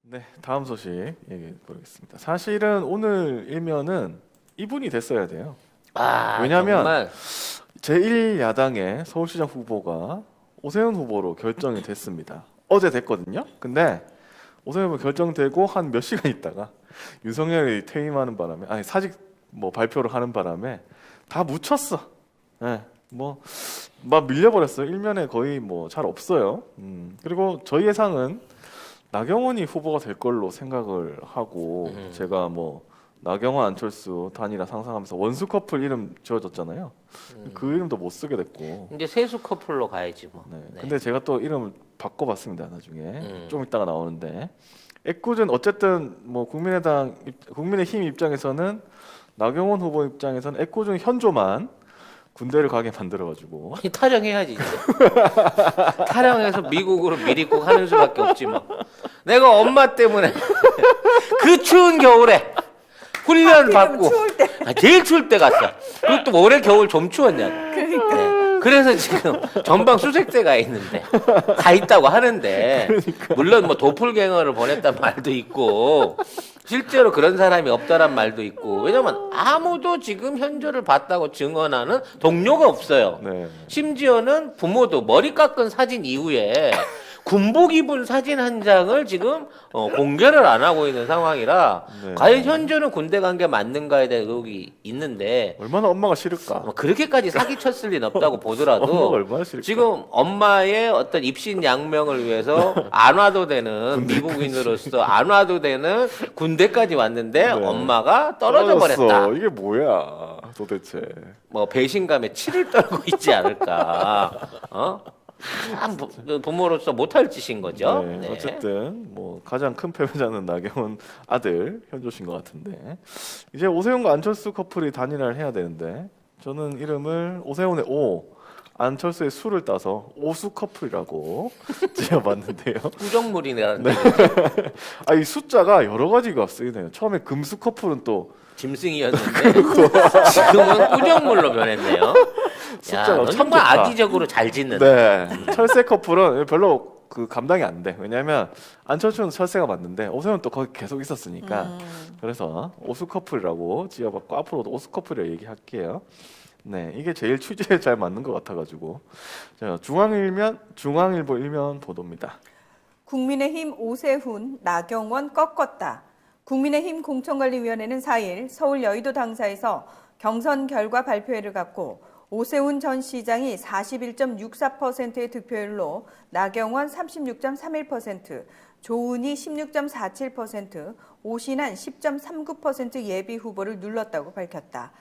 네, 다음 소식 얘기해 보겠습니다. 사실은 오늘 일면은 이분이 됐어야 돼요. 아, 왜냐하면 정말 제1야당의 서울시장 후보가 오세훈 후보로 결정이 됐습니다. 어제 됐거든요. 근데 오세훈 후보 결정되고 한 몇 시간 있다가 윤석열이 퇴임하는 바람에 아니 사직 뭐 발표를 하는 바람에 다 묻혔어. 네, 뭐막 밀려버렸어요. 일면에 거의 뭐 잘 없어요. 그리고 저희 예상은 나경원이 후보가 될 걸로 생각을 하고 제가 뭐 나경원 안철수 단일화 상상하면서 원수 커플 이름 지어줬잖아요. 그 이름도 못 쓰게 됐고. 이제 세수 커플로 가야지 뭐. 네. 네. 근데 제가 또 이름을 바꿔봤습니다. 나중에 좀 이따가 나오는데 애꿎은 어쨌든 뭐 국민의힘 입장에서는 나경원 후보 입장에서는 애꿎은 현조만 군대를 가게 만들어가지고 아니, 타령해야지 이제. 타령해서 미국으로 미리국 하는 수밖에 없지 뭐. 내가 엄마 때문에 그 추운 겨울에 훈련 받고 추울 때. 제일 추울 때 갔어. 그리고 또 올해 겨울 좀 추웠냐고. 그러니까. 네. 그래서 지금 전방 수색대 가 있는데 가 있다고 하는데 물론 뭐 도플갱어를 보냈단 말도 있고 실제로 그런 사람이 없다란 말도 있고 왜냐면 아무도 지금 현저를 봤다고 증언하는 동료가 없어요. 네. 심지어는 부모도 머리 깎은 사진 이후에 군복 입은 사진 한 장을 지금 공개를 안 하고 있는 상황이라 네. 과연 현저는 군대 간 게 맞는가에 대한 의혹이 있는데 얼마나 엄마가 싫을까? 뭐 그렇게까지 사기쳤을 리는 없다고 엄마가 보더라도 얼마나 싫을까? 지금 엄마의 어떤 입신양명을 위해서 안 와도 되는 미국인으로서 안 와도 되는 군대까지 왔는데 네. 엄마가 떨어져 버렸다. 떨어졌어. 이게 뭐야 도대체? 뭐 배신감에 치를 떨고 있지 않을까. 참 부모로서 못할 짓인 거죠. 네, 네. 어쨌든 뭐 가장 큰 패배자는 나경원 아들 현조신 것 같은데 이제 오세훈과 안철수 커플이 단일화를 해야 되는데 저는 이름을 오세훈의 오 안철수의 수를 따서 오수 커플이라고 지어봤는데요. 우정물이라는 이 숫자가 여러 가지가 쓰이네요. 처음에 금수 커플은 또 짐승이었는데 지금은 꾸정물로 변했네요. 야, 숫자가 너 참 정말 좋다. 악의적으로 잘 짓는다. 네, 철새 커플은 별로 그 감당이 안 돼. 왜냐하면 안철수는 철새가 맞는데 오세훈은 또 거기 계속 있었으니까 그래서 오수 커플이라고 지어봤고 앞으로도 오수 커플이라고 얘기할게요. 네, 이게 제일 취지에 잘 맞는 것 같아가지고 자, 중앙일보 일면 보도입니다. 국민의힘 오세훈, 나경원 꺾었다. 국민의힘 공천관리위원회는 4일 서울 여의도 당사에서 경선 결과 발표회를 갖고 오세훈 전 시장이 41.64%의 득표율로 나경원 36.31%, 조은희 16.47%, 오신환 10.39% 예비 후보를 눌렀다고 밝혔다.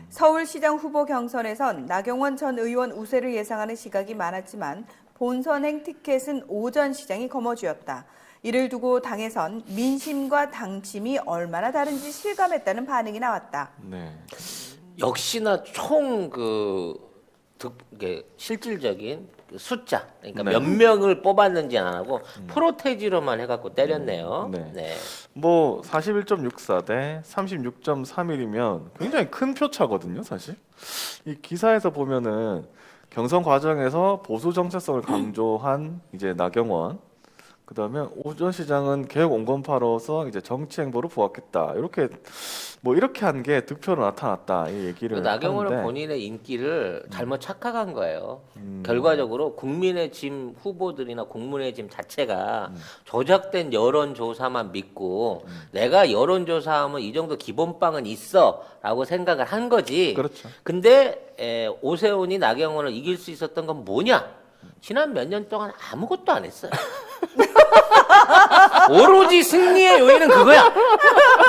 서울시장 후보 경선에선 나경원 전 의원 우세를 예상하는 시각이 많았지만 본선행 티켓은 오 전 시장이 거머쥐었다. 이를 두고 당에선 민심과 당심이 얼마나 다른지 실감했다는 반응이 나왔다. 네, 역시나 이게 실질적인 그 숫자, 그러니까 네. 몇 명을 뽑았는지 안 하고 프로테지로만 해갖고 때렸네요. 네. 네. 뭐 41.64 대 36.31이면 굉장히 큰 표차거든요, 사실. 이 기사에서 보면은 경선 과정에서 보수 정체성을 강조한 이제 나경원, 그다음에 오 전 시장은 개혁 온건파로서 이제 정치 행보로 부각했다. 이렇게 한 게 득표로 나타났다. 이 얘기를 나경원은 하는데 본인의 인기를 잘못 착각한 거예요. 결과적으로 국민의힘 후보들이나 국민의힘 자체가 조작된 여론조사만 믿고 내가 여론조사하면 이 정도 기본빵은 있어라고 생각을 한 거지. 그렇죠. 근데 오세훈이 나경원을 이길 수 있었던 건 뭐냐? 지난 몇 년 동안 아무것도 안 했어요. 오로지 승리의 요인은 그거야.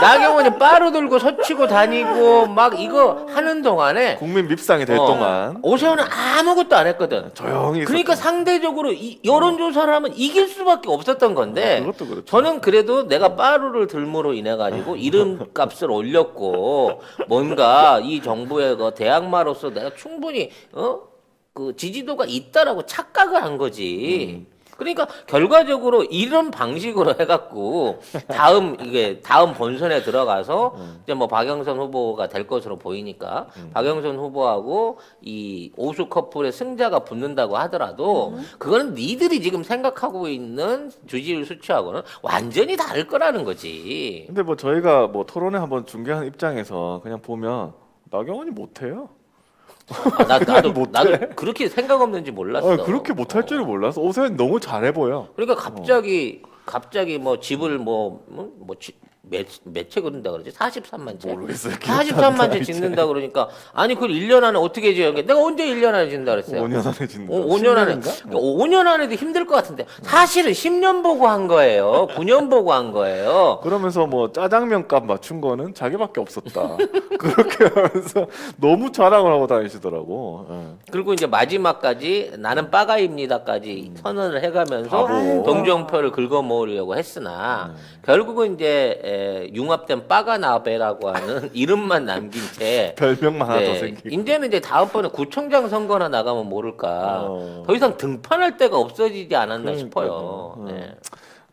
나경원이 빠루 들고 서치고 다니고 막 이거 하는 동안에 국민 밉상이 될 동안 오세훈은 아무것도 안 했거든. 조용히 그러니까 상대적으로 여론조사를 하면 이길 수밖에 없었던 건데 그것도 그렇죠. 저는 그래도 내가 빠루를 들므로 인해 가지고 이름값을 올렸고 뭔가 이 정부의 그 대항마로서 내가 충분히 그 지지도가 있다라고 착각을 한 거지. 그러니까 결과적으로 이런 방식으로 해갖고 다음 본선에 들어가서 이제 뭐 박영선 후보가 될 것으로 보이니까 박영선 후보하고 이 오수 커플의 승자가 붙는다고 하더라도 그거는 니들이 지금 생각하고 있는 지지율 수치하고는 완전히 다를 거라는 거지. 근데 뭐 저희가 뭐 토론회 한번 중계하는 입장에서 그냥 보면 나경원이 못해요. 나도 그렇게 생각 없는지 몰랐어. 그렇게 못할 줄을 몰라서 오세훈 너무 잘해 보여. 그러니까 갑자기 뭐 집을 몇 채 그런다 그러지? 43만 채? 모르겠어요. 43만 채 짓는다 그러니까 아니 그걸 1년 안에 어떻게 지어야 돼? 내가 언제 1년 안에 짓는다 그랬어요? 5년 안에 짓는다. 5년 안에 5년 안에도 힘들 것 같은데 사실은 10년 보고 한 거예요. 9년 보고 한 거예요. 그러면서 뭐 짜장면 값 맞춘 거는 자기밖에 없었다. 그렇게 하면서 너무 자랑을 하고 다니시더라고. 예. 그리고 이제 마지막까지 나는 빠가입니다까지 선언을 해가면서 바보. 동정표를 긁어 모으려고 했으나 결국은 이제 융합된 빠가나베라고 하는 이름만 남긴 채 별명만 하나 더 생기고. 이제는 이제 다음번에 구청장 선거나 나가면 모를까 더 이상 등판할 데가 없어지지 않았나 싶어요. 그러니까요. 네.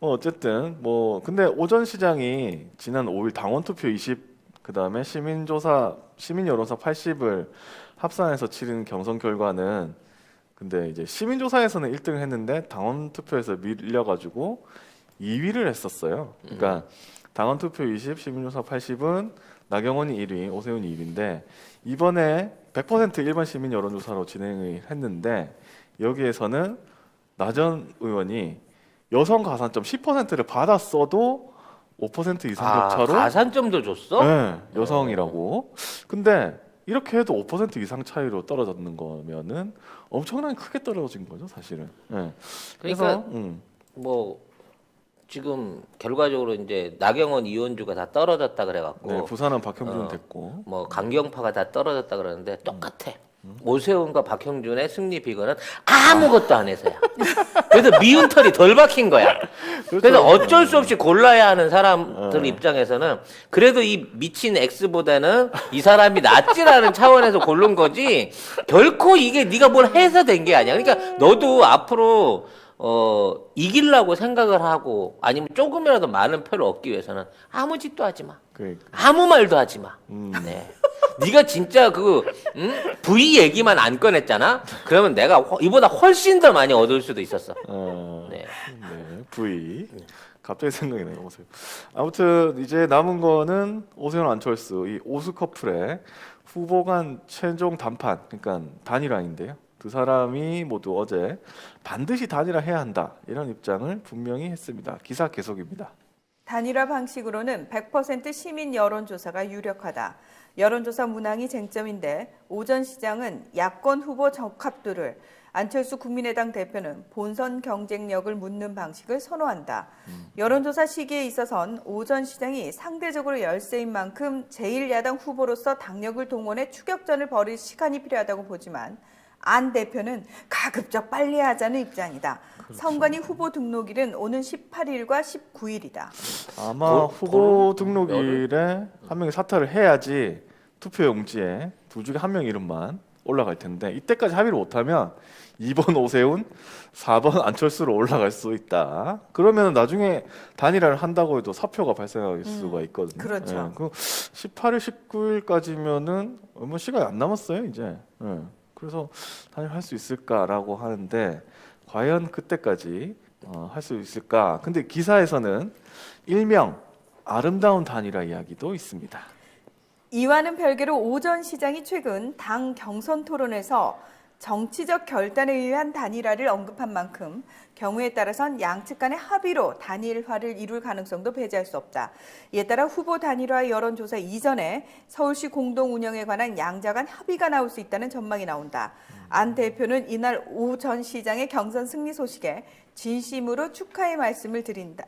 어쨌든 뭐 근데 오전 시장이 지난 5일 당원 투표 20 그다음에 시민 여론사 80을 합산해서 치른 경선 결과는 근데 이제 시민 조사에서는 1등을 했는데 당원 투표에서 밀려 가지고 2위를 했었어요. 그러니까 당원 투표 20, 시민 조사 80은 나경원이 1위, 오세훈이 1위인데 이번에 100% 일반 시민 여론조사로 진행을 했는데 여기에서는 나 전 의원이 여성 가산점 10%를 받았어도 5% 이상 격차로 가산점도 줬어? 네, 여성이라고. 근데 이렇게 해도 5% 이상 차이로 떨어졌는 거면은 엄청나게 크게 떨어진 거죠, 사실은. 네. 그러니까 그래서 뭐 지금 결과적으로 이제 나경원 이원주가 다 떨어졌다 그래갖고 네, 부산은 박형준 됐고. 뭐 강경파가 다 떨어졌다 그러는데 똑같아. 오세훈과 박형준의 승리 비거는 아무것도 안 해서야. 그래서 미운 털이 덜 박힌 거야. 그래서 어쩔 수 없이 골라야 하는 사람들 입장에서는 그래도 이 미친 X보다는 이 사람이 낫지라는 차원에서 고른 거지 결코 이게 네가 뭘 해서 된 게 아니야. 그러니까 너도 앞으로 이기려고 생각을 하고 아니면 조금이라도 많은 표를 얻기 위해서는 아무 짓도 하지 마. 그러니까. 아무 말도 하지 마. 네. 네가 진짜 V 얘기만 안 꺼냈잖아. 그러면 내가 이보다 훨씬 더 많이 얻을 수도 있었어. 네. 네, V. 갑자기 생각이 나요, 오세훈. 아무튼 이제 남은 거는 오세훈 안철수 이 오수 커플의 후보 간 최종 단판, 그러니까 단일화인데요. 두 사람이 모두 어제 반드시 단일화해야 한다 이런 입장을 분명히 했습니다. 기사 계속입니다. 단일화 방식으로는 100% 시민 여론조사가 유력하다. 여론조사 문항이 쟁점인데 오전 시장은 야권 후보 적합도를 안철수 국민의당 대표는 본선 경쟁력을 묻는 방식을 선호한다. 여론조사 시기에 있어선 오전 시장이 상대적으로 열세인 만큼 제1야당 후보로서 당력을 동원해 추격전을 벌일 시간이 필요하다고 보지만 안 대표는 가급적 빨리 하자는 입장이다. 선관위 후보 등록일은 오는 18일과 19일이다. 아마 후보 등록일에 한 명이 사퇴를 해야지 투표용지에 둘 중에 한 명 이름만 올라갈 텐데 이때까지 합의를 못하면 2번 오세훈, 4번 안철수로 올라갈 수 있다. 그러면 나중에 단일화를 한다고 해도 사표가 발생할 수가 있거든요. 그렇죠. 예, 그 18일, 19일까지면은 얼마 시간이 안 남았어요, 이제. 예. 그래서 단일화할 수 있을까라고 하는데 과연 그때까지 할 수 있을까? 근데 기사에서는 일명 아름다운 단일화 이야기도 있습니다. 이와는 별개로 오전 시장이 최근 당 경선 토론에서 정치적 결단에 의한 단일화를 언급한 만큼 경우에 따라선 양측 간의 합의로 단일화를 이룰 가능성도 배제할 수 없다. 이에 따라 후보 단일화 여론조사 이전에 서울시 공동 운영에 관한 양자 간 합의가 나올 수 있다는 전망이 나온다. 안 대표는 이날 오 전 시장의 경선 승리 소식에 진심으로 축하의 말씀을 드립니다.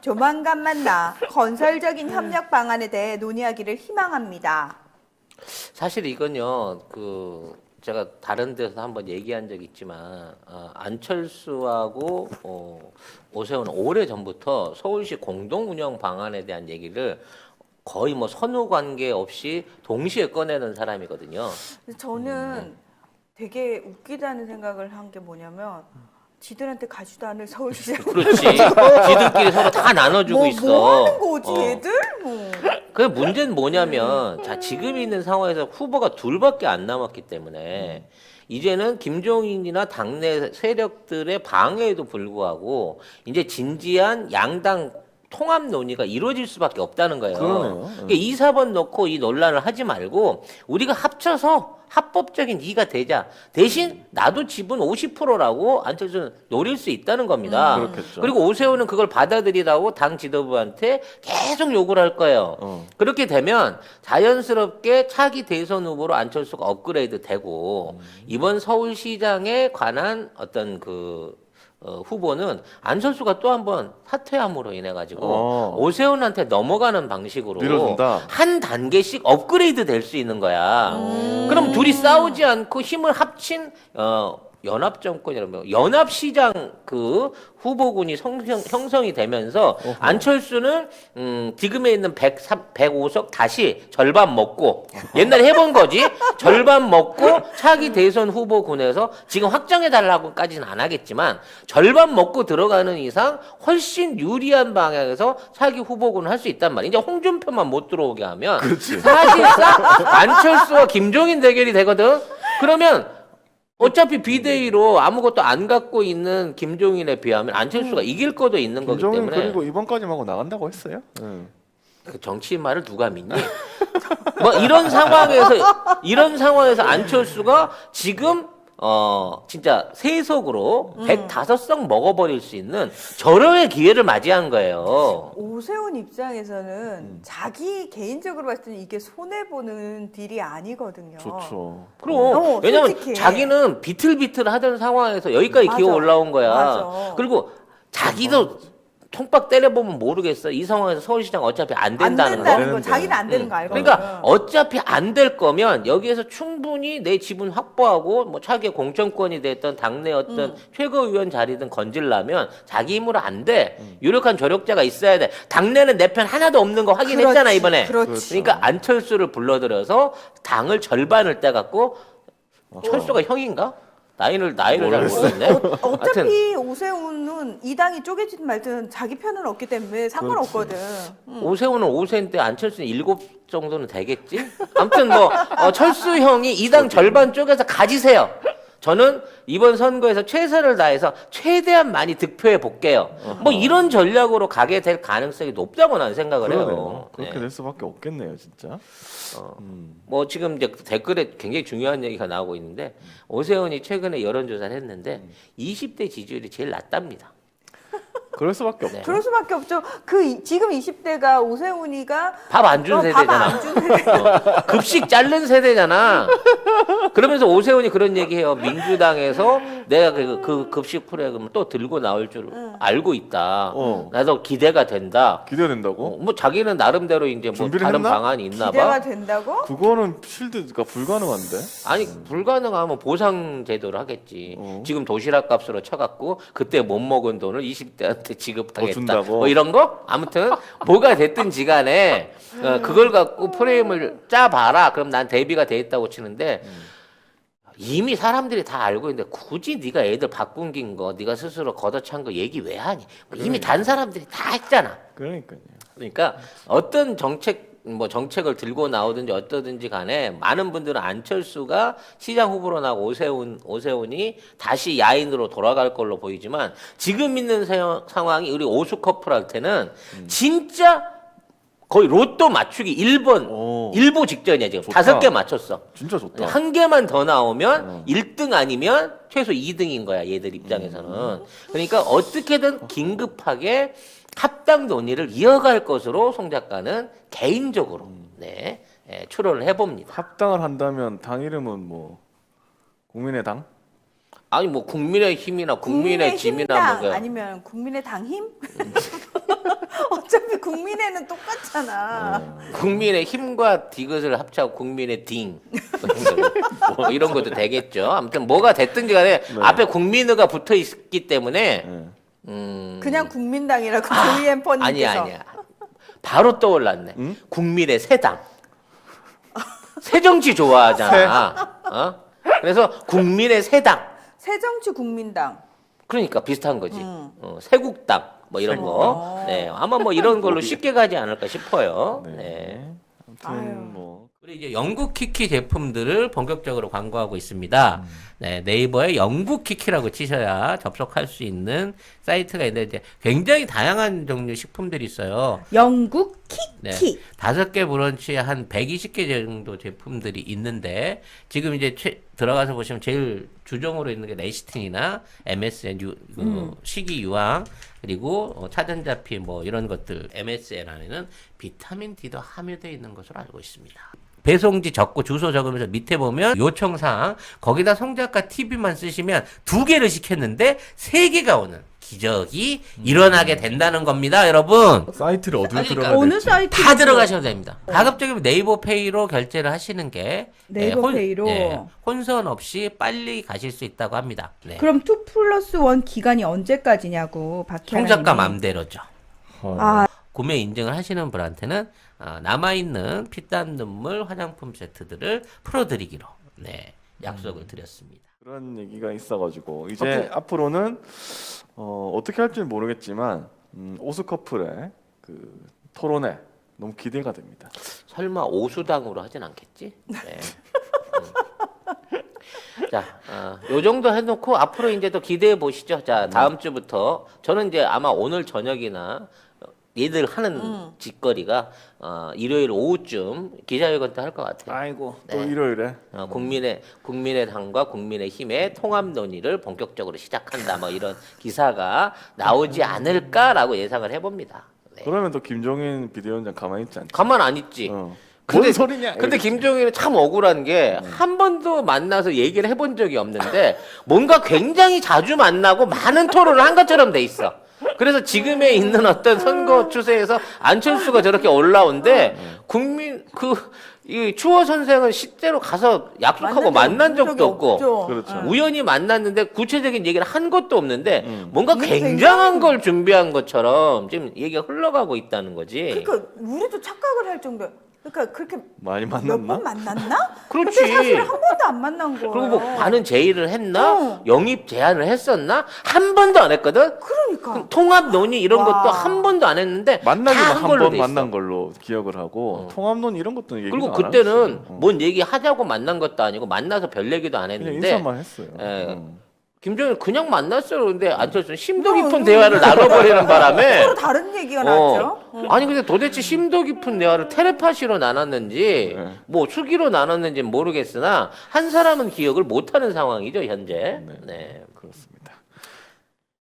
조만간 만나 건설적인 협력 방안에 대해 논의하기를 희망합니다. 사실 이건요, 제가 다른 데서 한번 얘기한 적이 있지만, 안철수하고, 오세훈은 오래 전부터 서울시 공동 운영 방안에 대한 얘기를 거의 뭐 선후 관계 없이 동시에 꺼내는 사람이거든요. 저는 되게 웃기다는 생각을 한 게 뭐냐면 지들한테 가지도 않을 서울시장 그렇지. 지들끼리 서로 다 나눠주고 있어. 뭐 하는 거지 얘들? 뭐. 그 문제는 뭐냐면 자 지금 있는 상황에서 후보가 둘밖에 안 남았기 때문에 이제는 김종인이나 당내 세력들의 방해에도 불구하고 이제 진지한 양당 통합 논의가 이루어질 수밖에 없다는 거예요. 그러네요. 그러니까 2, 4번 놓고 이 논란을 하지 말고 우리가 합쳐서 합법적인 이가 되자. 대신 나도 지분 50%라고 안철수는 노릴 수 있다는 겁니다. 그렇겠죠. 그리고 오세훈은 그걸 받아들이라고 당 지도부한테 계속 욕을 할 거예요. 그렇게 되면 자연스럽게 차기 대선 후보로 안철수가 업그레이드 되고 이번 서울시장에 관한 어떤 후보는 안철수가 또 한번 사퇴함으로 인해 가지고 오세훈한테 넘어가는 방식으로 밀어준다. 한 단계씩 업그레이드 될 수 있는 거야. 그럼 둘이 싸우지 않고 힘을 합친 연합정권이라면 연합시장 후보군이 형성이 되면서 안철수는 지금에 있는 105석 다시 절반 먹고 옛날에 해본 거지 절반 먹고 차기 대선 후보군에서 지금 확정해달라고까지는 안 하겠지만 절반 먹고 들어가는 이상 훨씬 유리한 방향에서 차기 후보군을 할 수 있단 말이야. 이제 홍준표만 못 들어오게 하면 사실상 안철수와 김종인 대결이 되거든. 그러면 어차피 비대위로 아무것도 안 갖고 있는 김종인에 비하면 안철수가 이길 거도 있는 거기 김종인 때문에 그리고 이번까지 하고 나간다고 했어요. 그 정치인 말을 누가 믿니? 뭐 이런 상황에서 안철수가 지금 진짜 세석으로 105석 먹어버릴 수 있는 절호의 기회를 맞이한 거예요. 오세훈 입장에서는 자기 개인적으로 봤을 때는 이게 손해보는 딜이 아니거든요. 좋죠. 그럼 왜냐면 솔직히. 자기는 비틀비틀 하던 상황에서 여기까지 맞아. 기어 올라온 거야. 맞아. 그리고 자기도 통박 때려보면 모르겠어. 이 상황에서 서울시장 어차피 안 된다는 거. 거. 자기는 안 되는 거 알거든. 그러니까 어차피 안 될 거면 여기에서 충분히 내 지분 확보하고 뭐 차기 공천권이 됐던 당내 어떤 최고위원 자리든 건질라면 자기 힘으로 안 돼. 유력한 조력자가 있어야 돼. 당내는 내 편 하나도 없는 거 확인했잖아 그렇지, 이번에. 그렇지. 그러니까 안철수를 불러들여서 당을 절반을 떼갖고 철수가 형인가? 나이를 잘 모르겠네. 하여튼 어차피 오세훈은 이 당이 쪼개지든 말든 자기 편은 없기 때문에 상관없거든. 오세훈은 5세인데 안철수는 7 정도는 되겠지? 아무튼 철수 형이 이 당 절반 쪽에서 가지세요. 저는 이번 선거에서 최선을 다해서 최대한 많이 득표해 볼게요. 뭐 이런 전략으로 가게 될 가능성이 높다고 나는 생각을 해요. 그러네요. 그렇게 네. 될 수밖에 없겠네요, 진짜. 뭐 지금 이제 댓글에 굉장히 중요한 얘기가 나오고 있는데 오세훈이 최근에 여론조사를 했는데 20대 지지율이 제일 낮답니다. 그럴 수밖에 없죠. 네. 그럴 수밖에 없죠. 지금 20대가 오세훈이가 밥 안 준 세대잖아. 밥안 준 세대. 급식 자른 세대잖아. 그러면서 오세훈이 그런 얘기해요. 민주당에서 내가 그 급식 프로그램을 또 들고 나올 줄 알고 있다. 나도 기대가 된다. 기대된다고? 뭐 자기는 나름대로 이제 뭐 준비를 다른 했나? 방안이 있나 기대가 봐. 된다고? 그거는 실드가 불가능한데. 아니 불가능하면 보상 제도를 하겠지. 지금 도시락 값으로 쳐갖고 그때 못 먹은 돈을 20대한테 지급하겠다. 준다고? 뭐 이런 거? 아무튼 뭐가 됐든지 간에 그걸 갖고 프레임을 짜봐라. 그럼 난 대비가 돼 있다고 치는데 이미 사람들이 다 알고 있는데 굳이 네가 애들 바꾼 거 네가 스스로 걷어찬 거 얘기 왜 하니? 이미 단 사람들이 다 했잖아. 그러니까요. 그러니까 어떤 정책을 들고 나오든지 어떠든지 간에 많은 분들은 안철수가 시장 후보로 나고 오세훈이 다시 야인으로 돌아갈 걸로 보이지만 지금 있는 상황이 우리 오수 커플한테는 진짜 거의 로또 맞추기 1번 일보 직전이야 지금. 좋다. 5개 맞췄어. 진짜 좋다. 한 개만 더 나오면 1등 아니면 최소 2등인 거야 얘들 입장에서는. 그러니까 어떻게든 긴급하게 합당 논의를 이어갈 것으로 송 작가는 개인적으로 추론을 해봅니다. 합당을 한다면 당 이름은 뭐 국민의당? 아니 뭐 국민의 힘이나 국민의 짐이나 힘당 뭐 아니면 국민의 당 힘? 어차피 국민의는 똑같잖아. 국민의 힘과 디귿을 합쳐서 국민의 딩 뭐 이런 것도 되겠죠. 아무튼 뭐가 됐든지 간에 앞에 국민의가 붙어 있기 때문에 그냥 국민당이라고 조이엠 펀님께서. 아니야. 바로 떠올랐네. 국민의 새당. 새정치 좋아하잖아. 그래서 국민의 새당. 새정치국민당. 그러니까 비슷한 거지. 새국당 뭐 이런 거. 네, 아마 뭐 이런 걸로 쉽게 가지 않을까 싶어요. 네. 네. 아무튼 아유. 뭐 그리고 이제 영국 키키 제품들을 본격적으로 광고하고 있습니다. 네, 네이버에 영국 키키라고 치셔야 접속할 수 있는 사이트가 있는데 이제 굉장히 다양한 종류 식품들이 있어요. 영국 네, 키키. 5개 브런치에 한 120개 정도 제품들이 있는데 지금 이제 들어가서 보시면 제일 주종으로 있는 게 레시틴이나 MSN 식이 유황 그리고 차전자피 뭐 이런 것들 MSN 안에는 비타민 D도 함유되어 있는 것으로 알고 있습니다. 배송지 적고 주소 적으면서 밑에 보면 요청사항 거기다 송작가 TV만 쓰시면 2개를 시켰는데 3개가 오는 기적이 일어나게 된다는 겁니다, 여러분. 사이트를 어디로 그러니까 들어가야 어느 될지. 사이트? 다 들어가셔도 됩니다. 가급적이면 네이버 페이로 결제를 하시는 게 네이버 페이로? 혼선 없이 빨리 가실 수 있다고 합니다. 네. 그럼 2+1 기간이 언제까지냐고 박혜라 송작가 맘대로죠. 아, 구매 인증을 하시는 분한테는 남아있는 피땀 눈물 화장품 세트들을 풀어드리기로 약속을 드렸습니다. 그런 얘기가 있어가지고 이제 앞으로는 어떻게 할지는 모르겠지만 오수 커플의 그 토론회 너무 기대가 됩니다. 설마 오수당으로 하진 않겠지? 네. 자, 요 정도 해놓고 앞으로 이제 또 기대해 보시죠. 자, 다음 주부터 저는 이제 아마 오늘 저녁이나 얘들 하는 짓거리가 일요일 오후쯤 기자회견 때 할 것 같아요. 아이고 또 네. 일요일에 국민의당과 국민의힘의 통합 논의를 본격적으로 시작한다. 뭐 이런 기사가 나오지 않을까라고 예상을 해봅니다. 네. 그러면 또 김종인 비대위원장 가만히 있지 않죠? 가만 안 있지. 뭔 소리냐? 근데 이러겠지. 김종인은 참 억울한 게 한 번도 만나서 얘기를 해본 적이 없는데 뭔가 굉장히 자주 만나고 많은 토론을 한 것처럼 돼 있어. 그래서 지금에 있는 어떤 선거 추세에서 안철수가 저렇게 올라온데 이 추호 선생은 실제로 가서 약속하고 만난 적도 없고 그렇죠. 우연히 만났는데 구체적인 얘기를 한 것도 없는데 뭔가 이게 굉장한 걸 준비한 것처럼 지금 얘기가 흘러가고 있다는 거지. 그러니까 우리도 착각을 할 정도. 그러니까 그렇게 많이 몇 만났나? 번 만났나? 그렇지. 근데 사실 한 번도 안 만난 거예요. 그리고 뭐 반은 제의를 했나? 어. 영입 제안을 했었나? 한 번도 안 했거든? 그러니까. 통합 논의 이런 와. 것도 한 번도 안 했는데 만나기만 다한 한 걸로 번 돼 있어. 만난 걸로 기억을 하고 통합론 이런 것도 얘기 그리고 그때는 뭔 얘기 하자고 만난 것도 아니고 만나서 별 얘기도 안 그냥 했는데 인사만 했어요. 예. 김정일 그냥 만났어요. 근데 안철수는 심도 뭐, 깊은 대화를 나눠버리는 바람에 서로 다른 얘기가 나왔죠. 아니 근데 도대체 심도 깊은 대화를 텔레파시로 나눴는지 네. 뭐 수기로 나눴는지 모르겠으나 한 사람은 기억을 못하는 상황이죠 현재. 네. 그렇습니다.